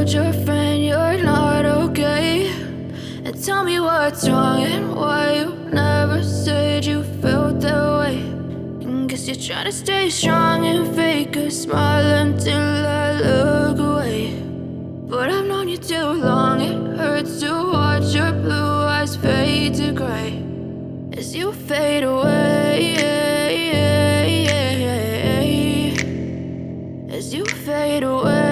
told your friend you're not okay? And tell me what's wrong and why you never said you felt that way. And guess you're trying to stay strong and fake a smile until I look away. But I've known you too long, it hurts to watch your blue eyes fade to gray as you fade away, as you fade away.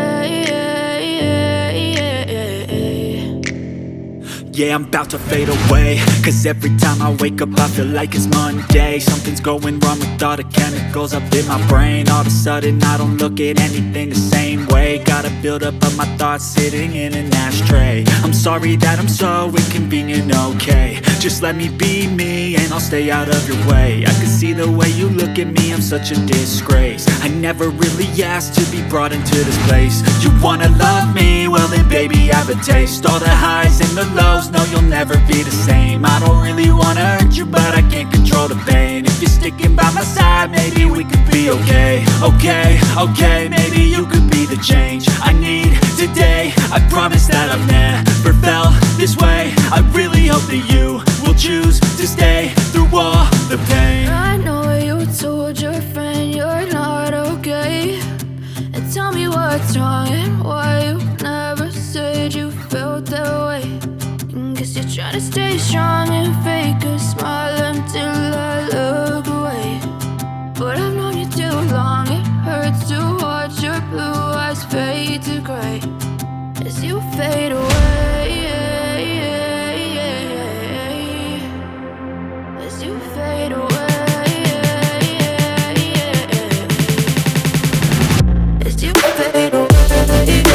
Yeah, I'm about to fade away, cause every time I wake up I feel like it's Monday. Something's going wrong with all the chemicals up in my brain. All of a sudden I don't look at anything the same way. Gotta build up of my thoughts sitting in an ashtray. I'm sorry that I'm so inconvenient, okay? Just let me be me and I'll stay out of your way. I can see the way you look at me, I'm such a disgrace. I never really asked to be brought into this place. You wanna love me? Well then baby I have a taste. All the highs and the lows, no you'll never be the same. I don't really wanna hurt you but I can't control the pain. If you're sticking by my side maybe we could be okay. Okay, maybe you could be the change I need today. I promise that I've never felt this way. I really hope that you will choose to stay through all the pain. I know you told your friend you're not okay. And tell me what's wrong and why you never said you felt that way. And guess you're trying to stay strong and fake a smile until I look away. But I've known you too long, it hurts to watch your blue eyes fade to gray as you fade away, as you fade away, as you fade away.